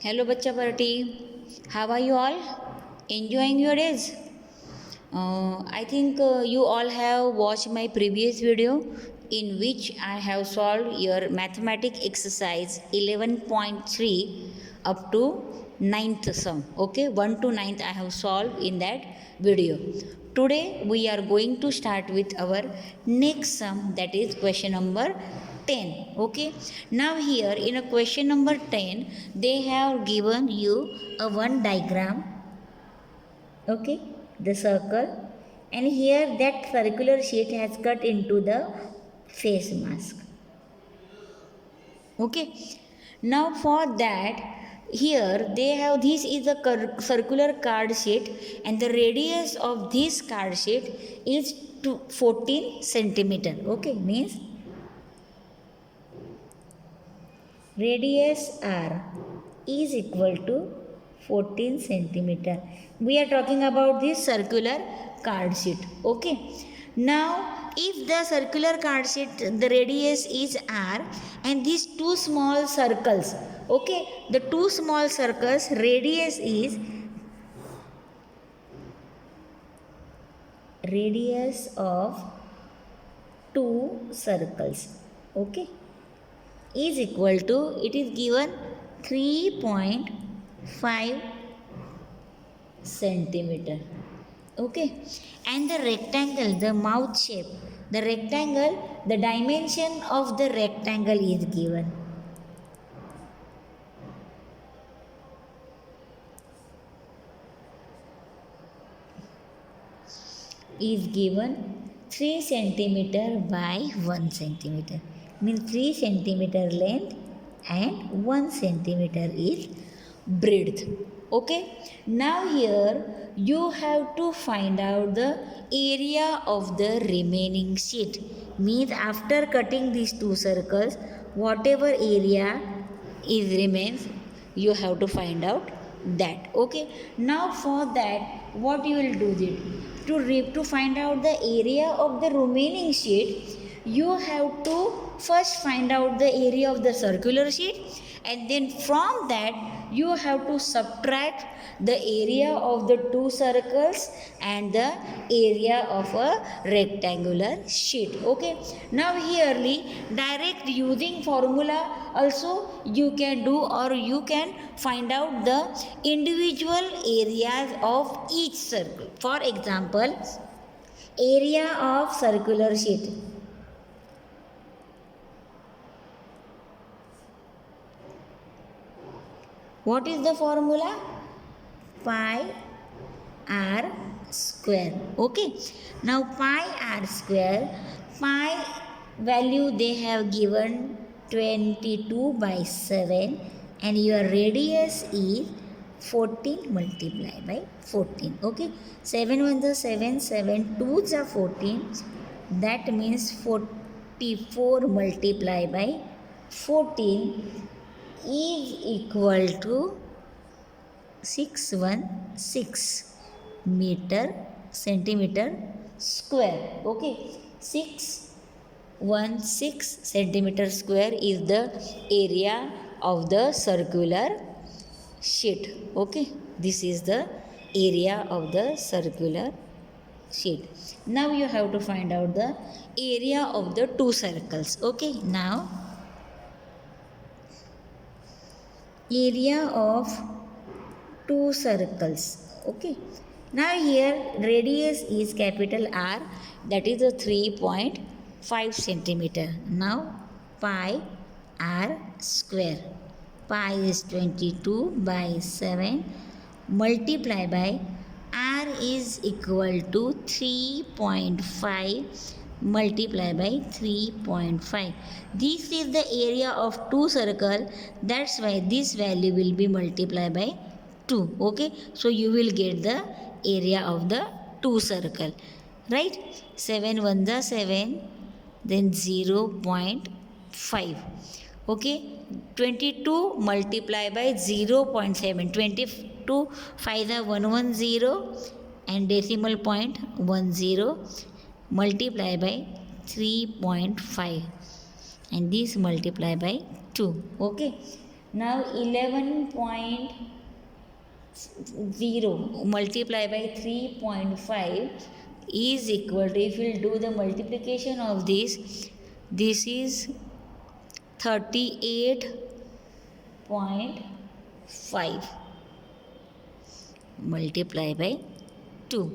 Hello, Bacha Party. How are you all? Enjoying your days? I think you all have watched my previous video in which I have solved your mathematic exercise 11.3 up to ninth sum. Okay, 1 to ninth I have solved in that video. Today we are going to start with our next sum, that is question number 10. Okay, now here in a question number 10 they have given you a one diagram. Okay, the circle, and here that circular sheet has cut into the face mask. Okay, now for that, here they have, this is a circular card sheet, and the radius of this card sheet is 14 centimeter. Okay, means radius r is equal to 14 centimeter. We are talking about this circular card sheet. Okay, now if the circular card sheet, the radius is r, and these two small circles, okay, the two small circles radius is radius of two circles, okay, is equal to, it is given 3.5 centimeter. Okay, and the rectangle, the mouth shape, the rectangle, the dimension of the rectangle is given. Is given 3 centimeter by 1 centimeter, means 3 centimeter length and 1 centimeter is breadth. Okay, now here you have to find out the area of the remaining sheet, means after cutting these two circles, whatever area is remains, you have to find out that. Okay, now for that, what you will do it to find out the area of the remaining sheet, you have to first find out the area of the circular sheet, and then from that you have to subtract the area of the two circles and the area of a rectangular sheet. Okay, now herely direct using formula also you can do, or you can find out the individual areas of each circle. For example, area of circular sheet, what is the formula? Pi r square. Okay, now pi r square, pi value they have given 22 by 7, and your radius is 14 multiplied by 14. Okay, 7 1 the 7, 7 2 the 14, that means 44 multiplied by 14 is equal to 616 centimeter square. Okay, 616 centimeter square is the area of the circular sheet. Okay, this is the area of the circular sheet. Now you have to find out the area of the two circles. Okay, now area of two circles. Okay, now here radius is capital R, that is a 3.5 centimeter. Now pi r square, pi is 22 by 7 multiply by r is equal to 3.5 multiply by 3.5. This is the area of two circle, that's why this value will be multiplied by 2. Okay, so you will get the area of the two circle, right? 7 1 the 7, then 0.5. Okay, 22 multiplied by 0.7, 22 5 the 110 and decimal point 10 multiply by 3.5, and this multiply by 2. Okay, Now 11.0 multiplied by 3.5 is equal to, if we will do the multiplication of this is 38.5 multiplied by 2.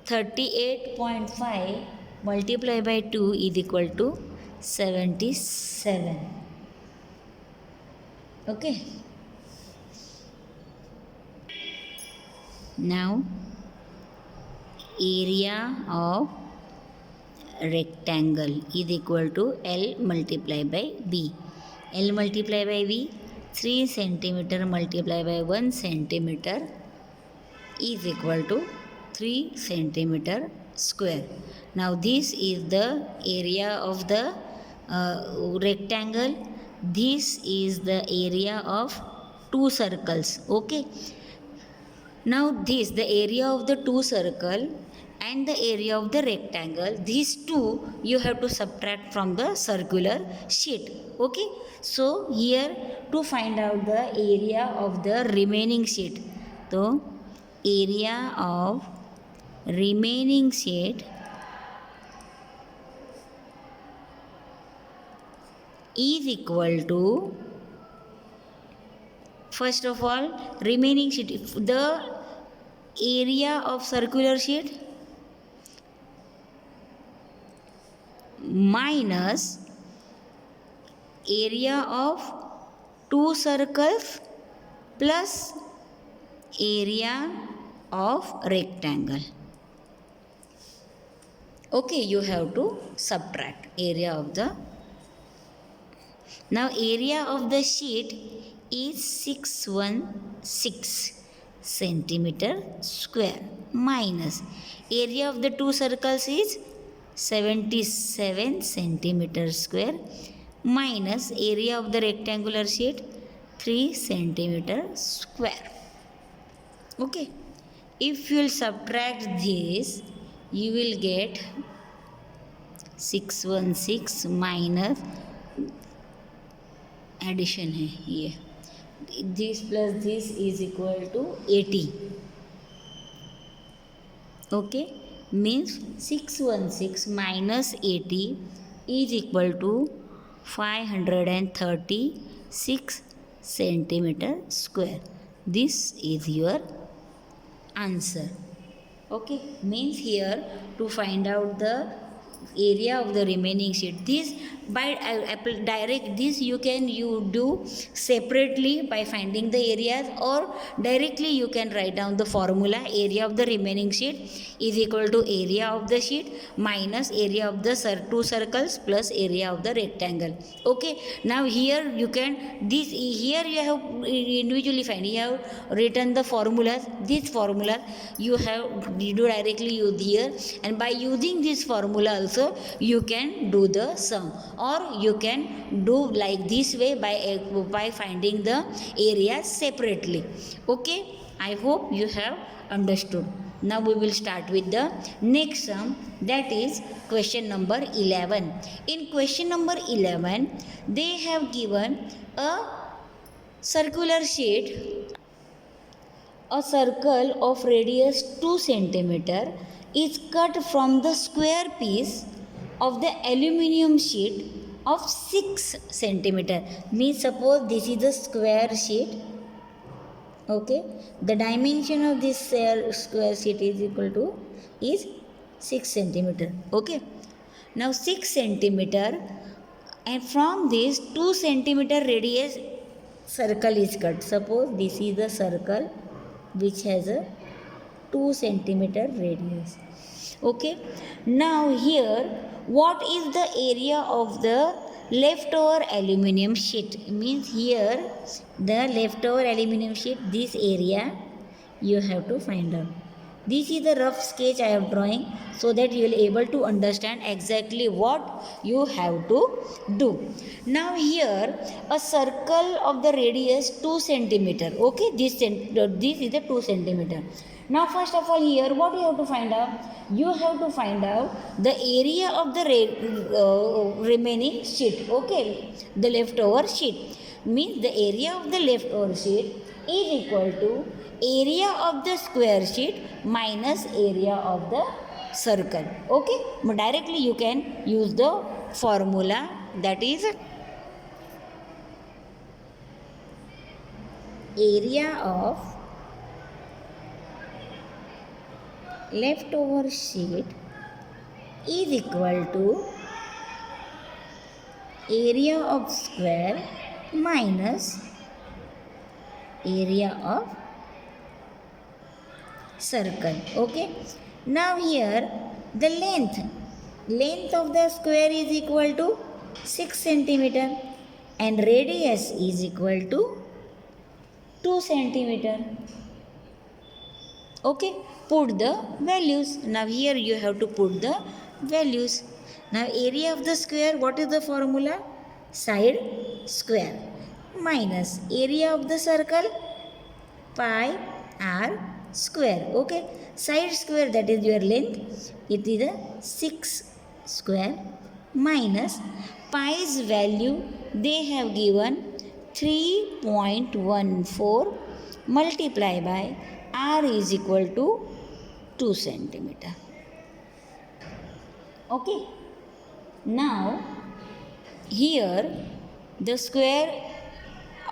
38.5 multiplied by 2 is equal to 77. Okay. Now area of rectangle is equal to L multiplied by B. L multiplied by B, 3 centimeter multiplied by 1 centimeter is equal to 3 centimeter square. Now this is the area of the rectangle. This is the area of two circles. Okay. Now this, the area of the two circle and the area of the rectangle, these two you have to subtract from the circular sheet. Okay. So here to find out the area of the remaining sheet. So area of remaining sheet is equal to, first of all, remaining sheet, the area of circular sheet minus area of two circles plus area of rectangle. Okay, you have to subtract area of the. Now area of the sheet is 616 centimeter square minus area of the two circles is 77 centimeter square minus area of the rectangular sheet 3 centimeter square. Okay, if you will subtract this, you will get 616 minus addition है ये, this plus this is equal to 80. Okay, means 616 minus 80 is equal to 536 centimeter square. This is your answer. Okay, means here to find out the area of the remaining sheet, this by direct this you do separately by finding the areas, or directly you can write down the formula. Area of the remaining sheet is equal to area of the sheet minus area of the two circles plus area of the rectangle. Okay, now here you can, this here you have individually find, you have written the formulas. This formula you do directly use here, and by using this formula also you can do the sum, or you can do like this way by finding the areas separately. Okay, I hope you have understood. Now we will start with the next sum, that is question number 11. In question number 11 they have given a circular sheet. A circle of radius 2 centimeter is cut from the square piece of the aluminium sheet of 6 centimeter. Means suppose this is a square sheet. Okay, the dimension of this square sheet is equal to is 6 centimeter. Okay, now 6 centimeter, and from this 2 centimeter radius circle is cut. Suppose this is the circle which has a 2 centimeter radius. Okay, now here what is the area of the leftover aluminium sheet? Means here the leftover aluminium sheet, this area you have to find out. This is the rough sketch I am drawing, so that you will able to understand exactly what you have to do. Now here a circle of the radius 2 centimeter. Okay, this is the 2 centimeter. Now first of all here what you have to find out? You have to find out the area of the remaining sheet. Okay, the leftover sheet. means the area of the leftover sheet is equal to area of the square sheet minus area of the circle. Okay, but directly you can use the formula, that is area of leftover sheet is equal to area of square minus area of circle. Okay, now here the length of the square is equal to 6 centimeter and radius is equal to 2 centimeter. Okay, put the values. Now here you have to put the values. Now area of the square, what is the formula? Side square minus area of the circle pi r square. Okay, side square, that is your length, it is a 6 square minus pi's value they have given 3.14 multiply by r is equal to 2 centimeter. Okay, now here the square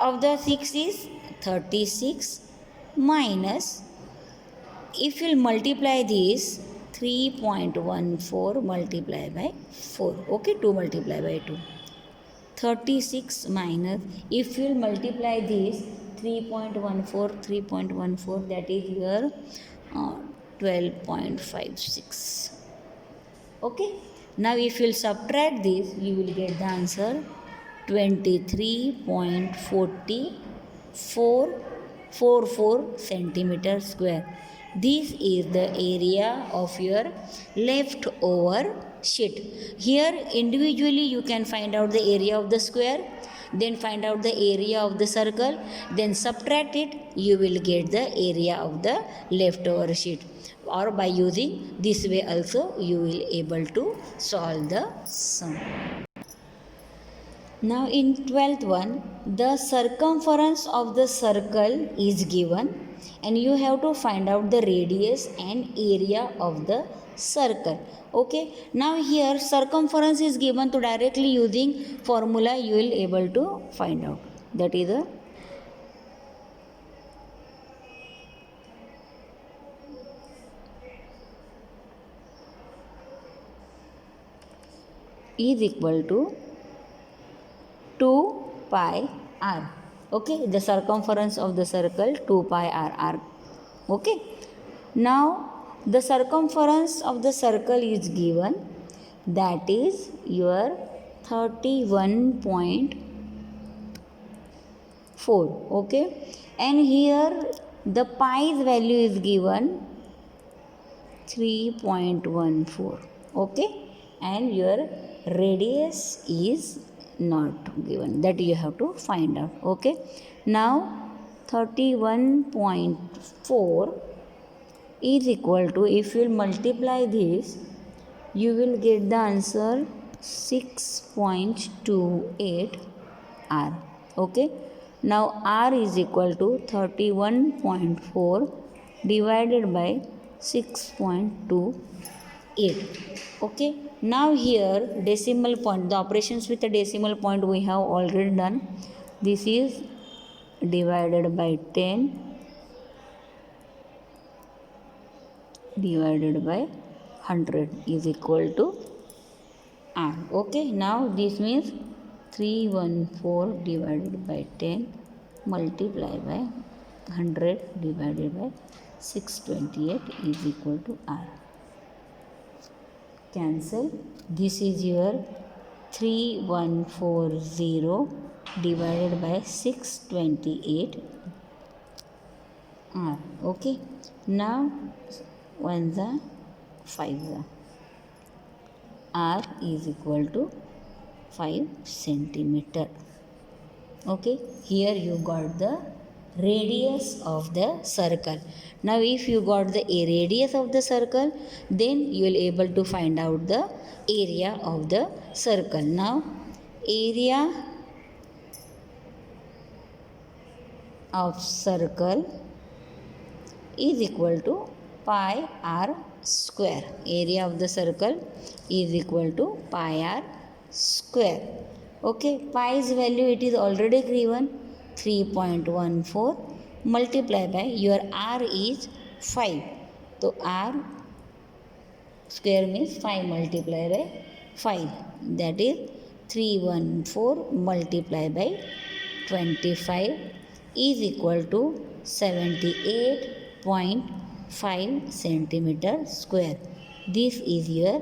of the 6 is 36 minus, if you multiply this 3.14 multiply by 4. Okay, 2 multiply by 2, 36 minus, if you multiply this 3.14, that is your 12.56. Okay, now if you subtract this, you will get the answer 23.44 centimeter square. This is the area of your leftover sheet. Here individually you can find out the area of the square, then find out the area of the circle, then subtract it, you will get the area of the leftover sheet. Or by using this way also you will able to solve the sum. Now in 12th one, the circumference of the circle is given and you have to find out the radius and area of the circle. Okay, now here circumference is given, to directly using formula you will able to find out, that is a is equal to 2 pi r. Okay, the circumference of the circle 2 pi r. Okay, now the circumference of the circle is given, that is your 31.4. okay, and here the pi's value is given 3.14. okay, and your radius is not given, that you have to find out. Okay, now 31.4 is equal to, if you multiply this you will get the answer 6.28 r. Okay, now r is equal to 31.4 divided by 6.28. okay, now here decimal point, the operations with the decimal point we have already done. This is divided by 10 divided by 100 is equal to r. Okay, now this means 314 divided by 10 multiply by 100 divided by 628 is equal to r. Cancel. This is your 3140 divided by 628 r. Okay, now 1 the 5 the r is equal to 5 centimeter. Okay, here you got the radius of the circle. Now if you got the radius of the circle, then you will able to find out the area of the circle. Now area of circle is equal to pi r square. Area of the circle is equal to pi r square. Okay, pi's value it is already given 3.14 multiplied by your r is 5. So r square means 5 multiplied by 5, that is 314 multiplied by 25 is equal to 78.5 centimeter square. This is your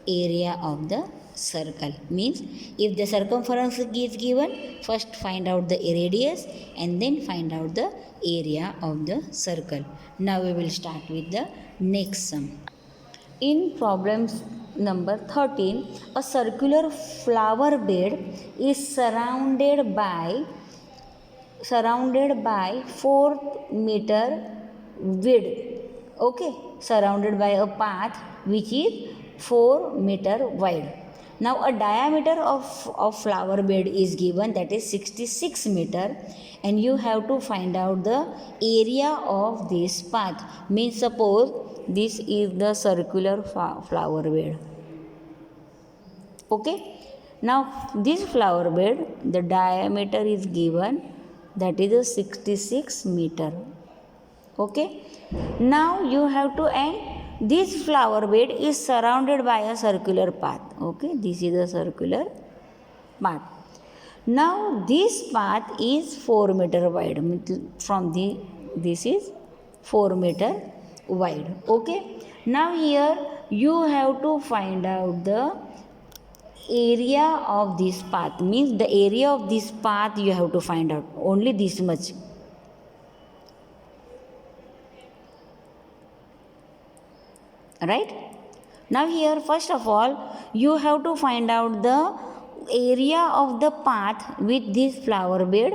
area of the circle. Means if the circumference is given, first find out the radius and then find out the area of the circle. Now we will start with the next sum. In problems number 13, a circular flower bed is surrounded by 4 meter width. Okay, surrounded by a path which is 4 meter wide. Now a diameter of flower bed is given, that is 66 meter, and you have to find out the area of this path. Means suppose this is the circular flower bed. Okay, now this flower bed, the diameter is given, that is a 66 meter. Okay, now you have to end. This flower bed is surrounded by a circular path. Okay, this is a circular path. Now this path is 4 meter wide. From this is 4 meter wide. Okay, now here you have to find out the area of this path. Means the area of this path you have to find out, only this much. Right? Now here first of all you have to find out the area of the path with this flower bed.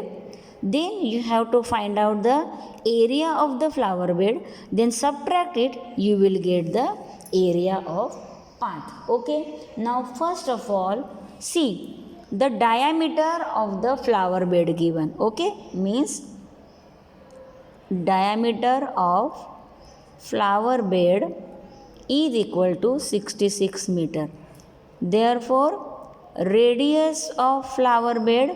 Then you have to find out the area of the flower bed, then subtract it, you will get the area of path. Okay, now first of all see the diameter of the flower bed given. Okay, means diameter of flower bed is equal to 66 meter. Therefore radius of flower bed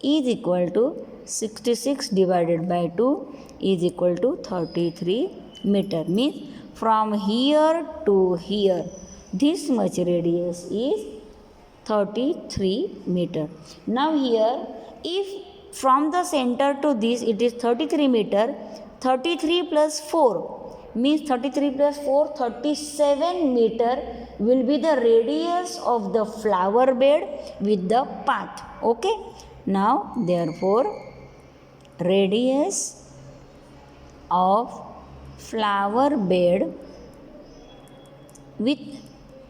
is equal to 66 divided by 2 is equal to 33 meter. Means from here to here this much radius is 33 meter. Now here if from the center to this it is 33 meter, 33 plus 4 means 33 plus 4, 37 meter will be the radius of the flower bed with the path. Okay, now therefore radius of flower bed with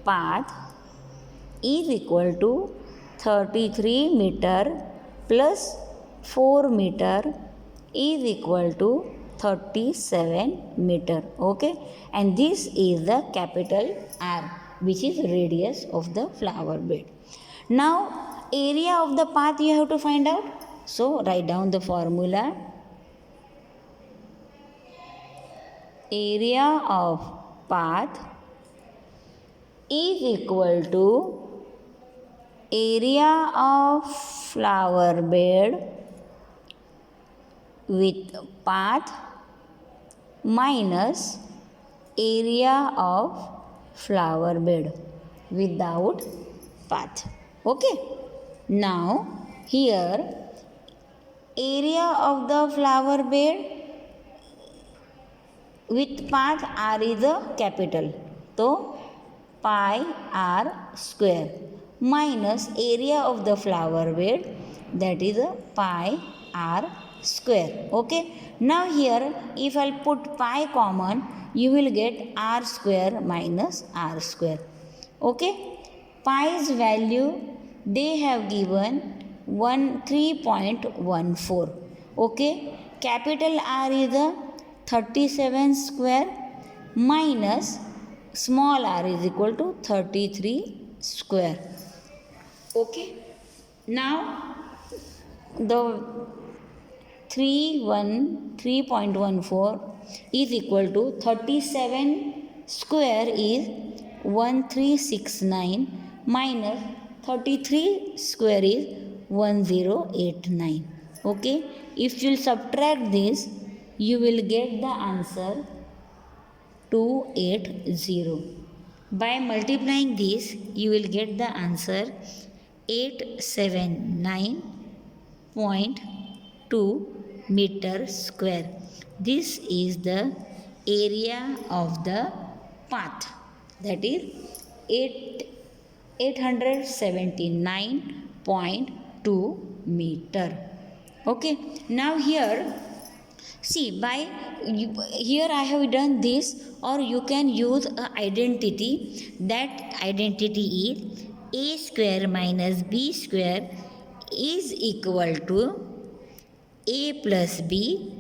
path is equal to 33 meter plus 4 meter is equal to 37 meter. Okay, and this is the capital R, which is radius of the flower bed. Now area of the path you have to find out. So write down the formula. Area of path is equal to area of flower bed with path minus area of flower bed without path. Okay, now here area of the flower bed with path r is a capital, so pi r square minus area of the flower bed, that is a pi r square. Okay, now here if I'll put pi common, you will get r square minus r square. Okay, pi's value they have given 3.14. Okay, capital R is a 37 square minus small r is equal to 33 square. Okay, now the 3.14 is equal to 37 square is 1369 minus 33 square is 1089. Okay, if you subtract this, you will get the answer 280. By multiplying this, you will get the answer 879.2 meter square. This is the area of the path, that is 879.2 meter. Okay, now here see, here I have done this, or you can use a identity. That identity is a square minus b square is equal to a plus b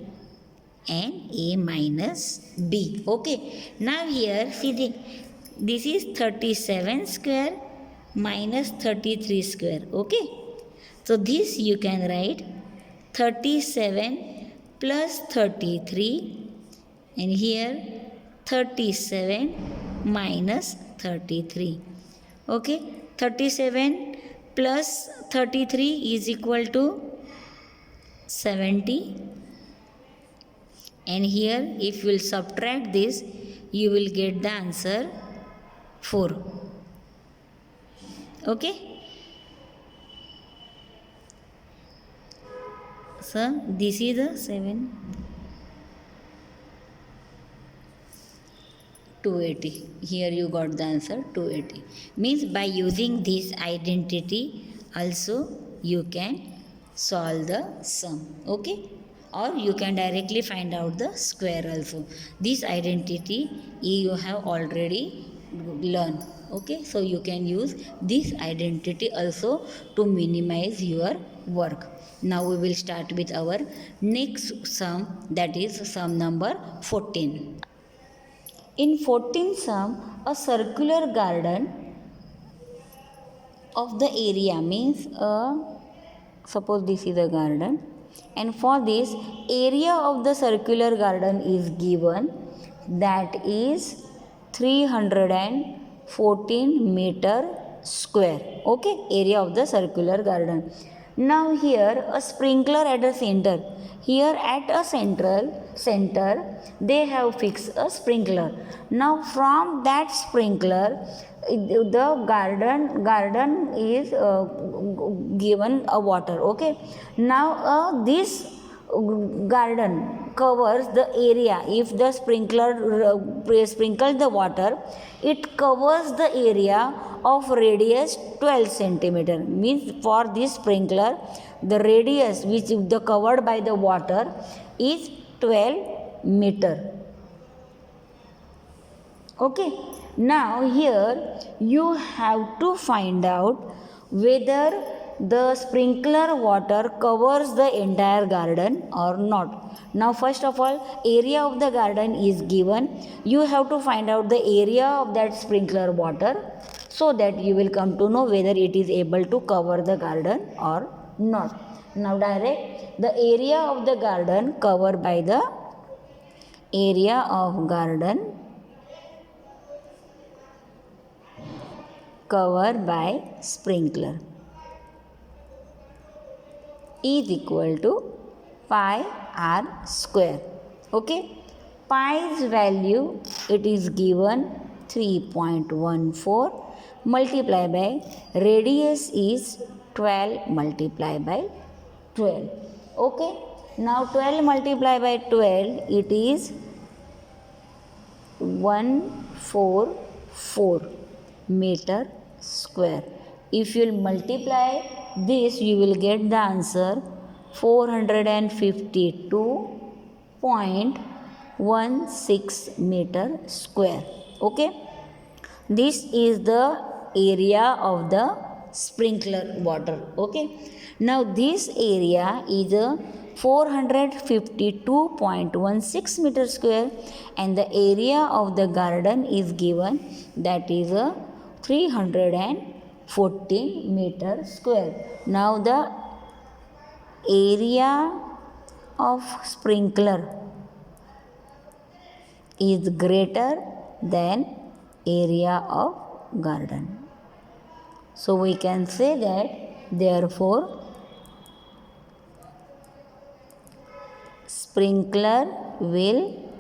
and a minus b. Okay, now here see, this is 37 square minus 33 square. Okay, so this you can write 37 plus 33, and here 37 minus 33. Okay, 37 plus 33 is equal to 70, and here if you will subtract this, you will get the answer 4. Okay, so this is the 280. Here you got the answer 280. Means by using this identity also you can solve the sum. Okay, or you can directly find out the square also. This identity you have already learned. Okay, so you can use this identity also to minimize your work. Now we will start with our next sum, that is sum number 14. In 14th sum, a circular garden of the area means suppose this is a garden, and for this area of the circular garden is given, that is 314 meter square. Okay, area of the circular garden. Now here a sprinkler at the center. Here at a center they have fixed a sprinkler. Now from that sprinkler the garden is given a water. Okay, now this garden covers the area. If the sprinkler sprinkles the water, it covers the area of radius 12 centimeter. Means for this sprinkler the radius which is covered by the water is 12 meter. Okay, now here you have to find out whether the sprinkler water covers the entire garden or not. Now first of all, area of the garden is given. You have to find out the area of that sprinkler water, so that you will come to know whether it is able to cover the garden or not. Now direct the area of the garden covered by the area of garden covered by sprinkler is equal to pi r square. Okay, pi's value it is given 3.14 multiplied by radius is 12 multiplied by 12. Okay, now 12 multiplied by 12 it is 144 meter square. If you will multiply this, you will get the answer 452.16 meter square. Okay, this is the area of the sprinkler water. Okay, now this area is a 452.16 meter square, and the area of the garden is given, that is a 314 meter square. Now the area of sprinkler is greater than area of garden. So we can say that therefore sprinkler will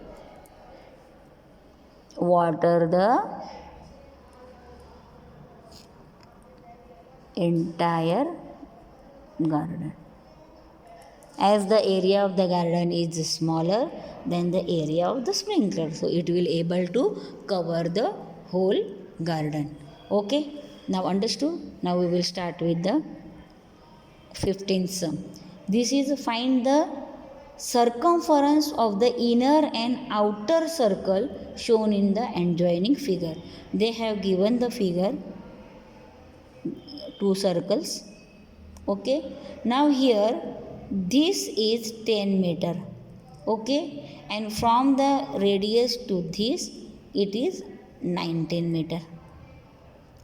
water the entire garden. As the area of the garden is smaller than the area of the sprinkler, so it will able to cover the whole garden. Okay, now understood. Now we will start with the 15th sum. This is find the circumference of the inner and outer circle shown in the adjoining figure. They have given the figure two circles. Okay, now here this is 10 meter. Okay, and from the radius to this it is 19 meter.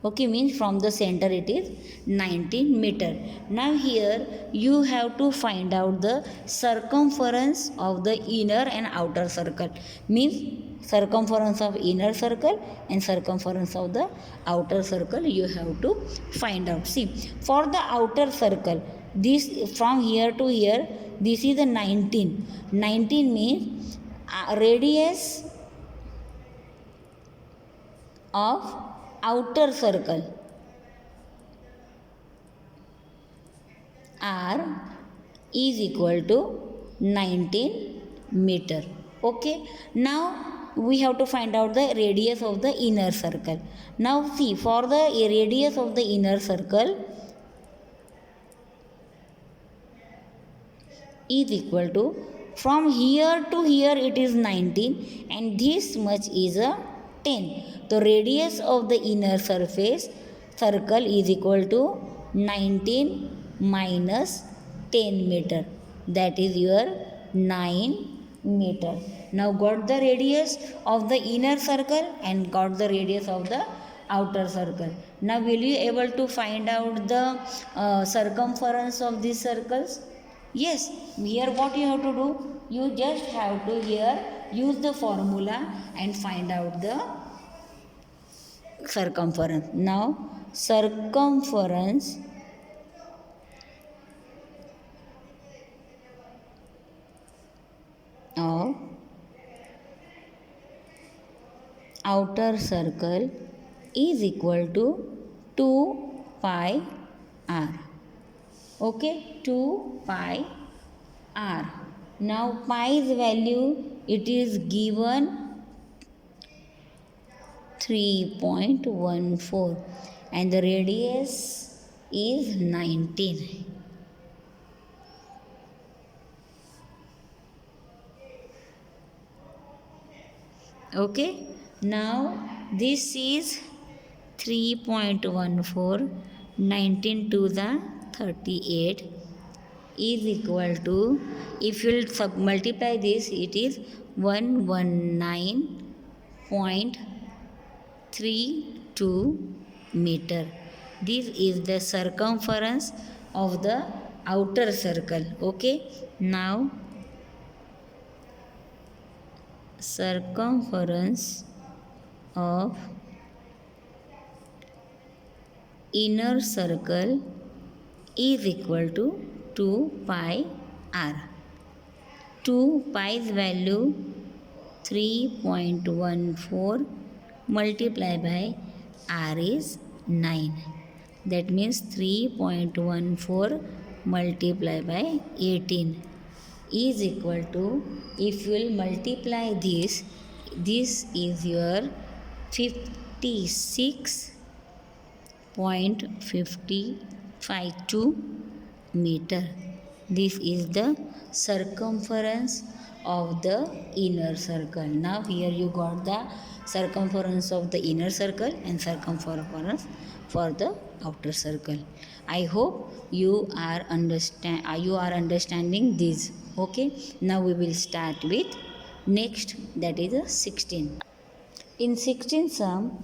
Okay, means from the center it is 19 meter. Now here you have to find out the circumference of the inner and outer circle. Means circumference of inner circle and circumference of the outer circle you have to find out. See, for the outer circle, this from here to here, this is the 19. 19 means radius of outer circle R is equal to 19 meter. Okay, now we have to find out the radius of the inner circle. Now see, for the radius of the inner circle is equal to, from here to here it is 19 and this much is a 10. The radius of the inner surface circle is equal to 19 minus 10 meter. That is your 9 meter. Now got the radius of the inner circle and got the radius of the outer circle. Now will you able to find out the circumference of these circles? Yes, here what you have to do, you just have to here use the formula and find out the circumference. Now circumference of outer circle is equal to 2 pi r. Okay, 2 pi r. Now pi's value, it is given 3.14 and the radius is 19. Okay, now this is 3.14, 19 to the 38 is equal to, if you will multiply this, it is 119.32 meter. This is the circumference of the outer circle. Okay, now circumference of inner circle is equal to 2 pi r. 2 pi's value 3.14 multiplied by r is 9. That means 3.14 multiplied by 18 is equal to, if you will multiply this, this is your 56.552 meter. This is the circumference of the inner circle. Now here you got the circumference of the inner circle and circumference for the outer circle. I hope you are understanding this. Okay, now we will start with next, that is a 16. In 16th sum,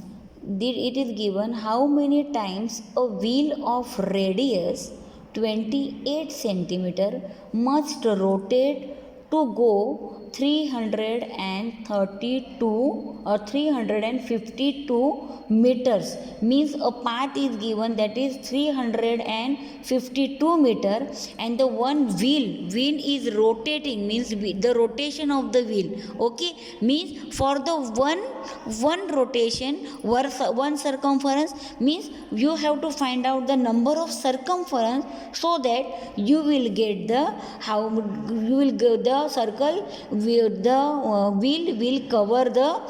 it is given how many times a wheel of radius 28 centimeter must rotate to go 332 or 352 meters. Means a path is given that is 352 meter, and the one wheel is rotating, means the rotation of the wheel. Okay, means for the one rotation, one circumference, means you have to find out the number of circumference, so that you will get the you will get the circle with the wheel will cover the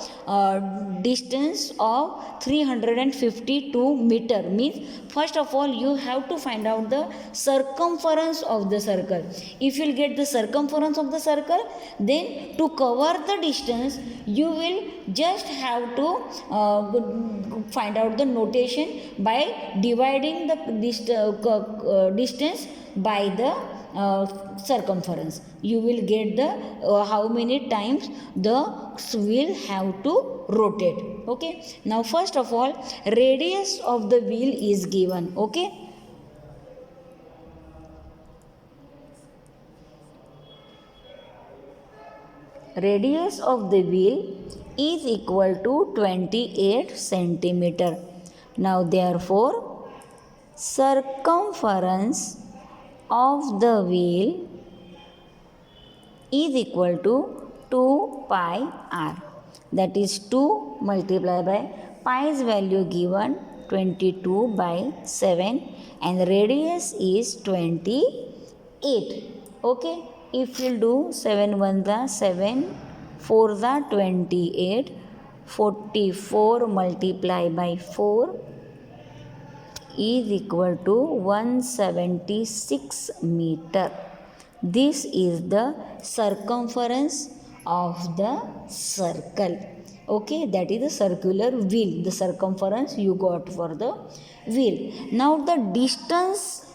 distance of 352 meter. Means first of all you have to find out the circumference of the circle. If you will get the circumference of the circle, then to cover the distance you will just have to find out the notation by dividing the distance by the circumference. You will get the how many times the wheel have to rotate. Okay, now first of all radius of the wheel is given. Okay, radius of the wheel is equal to 28 centimeter. Now therefore circumference of the wheel is equal to 2 pi r. That is 2 multiplied by pi's value given 22 by 7, and radius is 28. Okay, if you do 7 1 the 7, 4 the 28, 44 multiplied by 4 is equal to 176 meter. This is the circumference of the circle. Okay, that is the circular wheel, the circumference you got for the wheel. Now the distance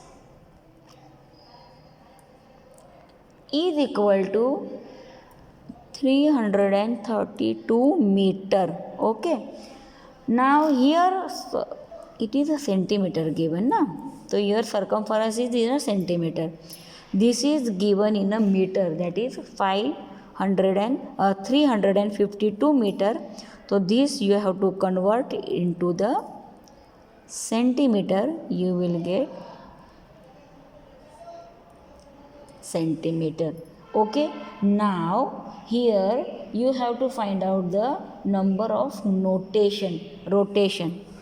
is equal to 332 meter. Okay, now here it is a centimeter given na, so your circumference is in a centimeter. This is given in a meter, that is 352 meter. So this you have to convert into the centimeter. You will get centimeter. Okay, now here you have to find out the number of rotation.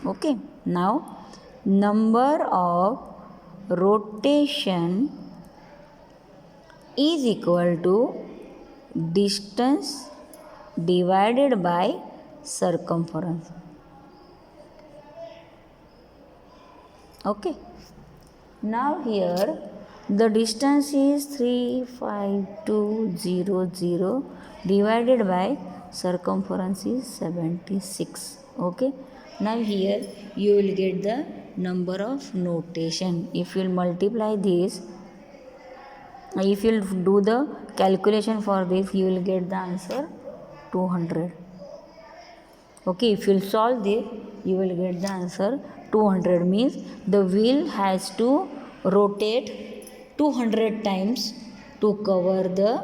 Okay, now number of rotation is equal to distance divided by circumference. Okay, now here the distance is 35200 divided by circumference is 76. Okay, now here you will get the number of notation. If you will multiply this, if you will do the calculation for this, you will get the answer 200. Okay, if you will solve this, you will get the answer 200. Means the wheel has to rotate 200 times to cover the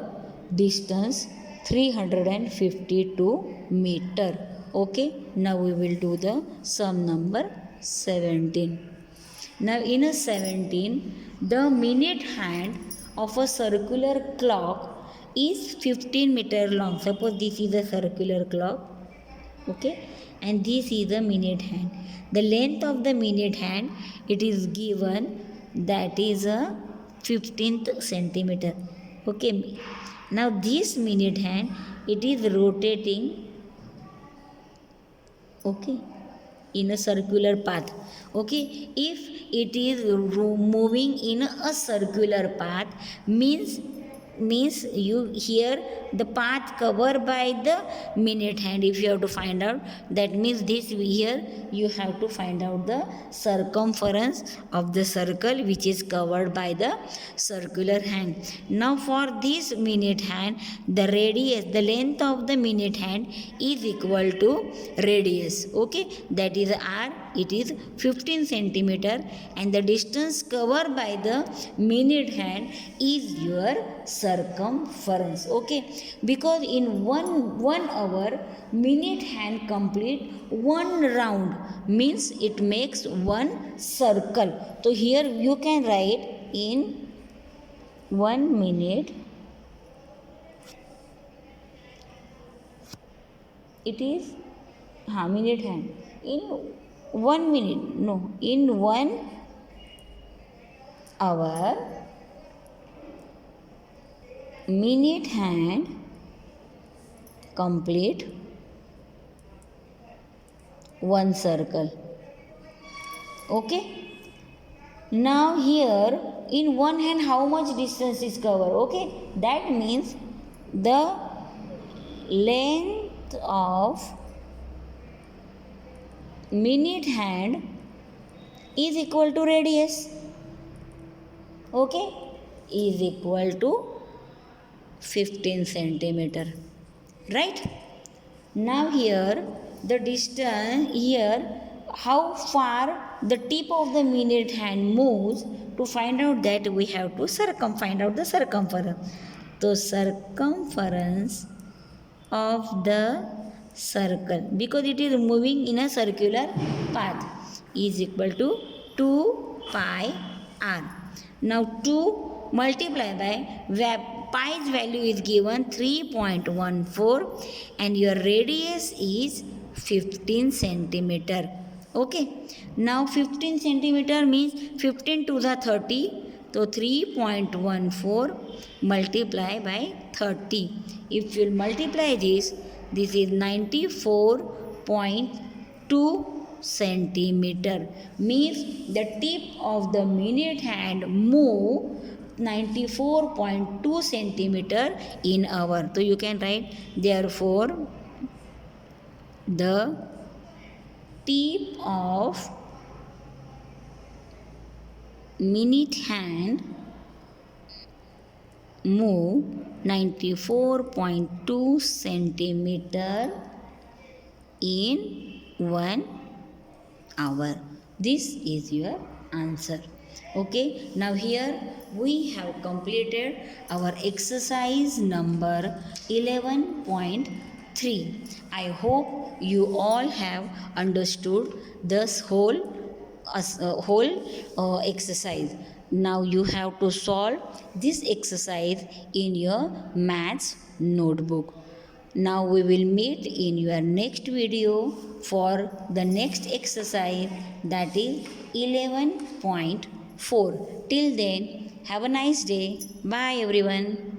distance 352 meter. Okay, now we will do the sum number 17. Now in a 17, the minute hand of a circular clock is 15 meter long. Suppose this is a circular clock. Okay, and this is the minute hand. The length of the minute hand, it is given, that is a 15th centimeter. Okay, now this minute hand, it is rotating, okay, in a circular path. Okay, if it is moving in a circular path, means you here the path covered by the minute hand. If you have to find out, that means this here you have to find out the circumference of the circle which is covered by the circular hand. Now for this minute hand, the radius, the length of the minute hand is equal to radius. Okay, that is r it is 15 centimeter, and the distance covered by the minute hand is your circumference. Okay, because in one hour minute hand complete one round, means it makes one circle. So here you can write in 1 minute it is minute hand. In 1 minute, no, in 1 hour minute hand complete one circle. Okay, now here in one hand how much distance is covered? Okay, that means the length of minute hand is equal to radius. Okay, is equal to 15 centimeter, right? Now here the distance, here how far the tip of the minute hand moves, to find out that we have to find out the circumference. So circumference of the circle, because it is moving in a circular path, is equal to 2 pi r. Now 2 multiply by pi's value is given 3.14 and your radius is 15 centimeter. Okay, now 15 centimeter means 15 to the 30, so 3.14 multiply by 30. If you multiply this is 94.2 centimeter, means the tip of the minute hand move 94.2 centimeter in hour. So you can write, therefore the tip of minute hand move 94.2 centimeter in 1 hour. This is your answer. Okay, now here we have completed our exercise number 11.3. I hope you all have understood this whole exercise. Now you have to solve this exercise in your maths notebook. Now we will meet in your next video for the next exercise, that is 11.4. Till then, have a nice day. Bye everyone.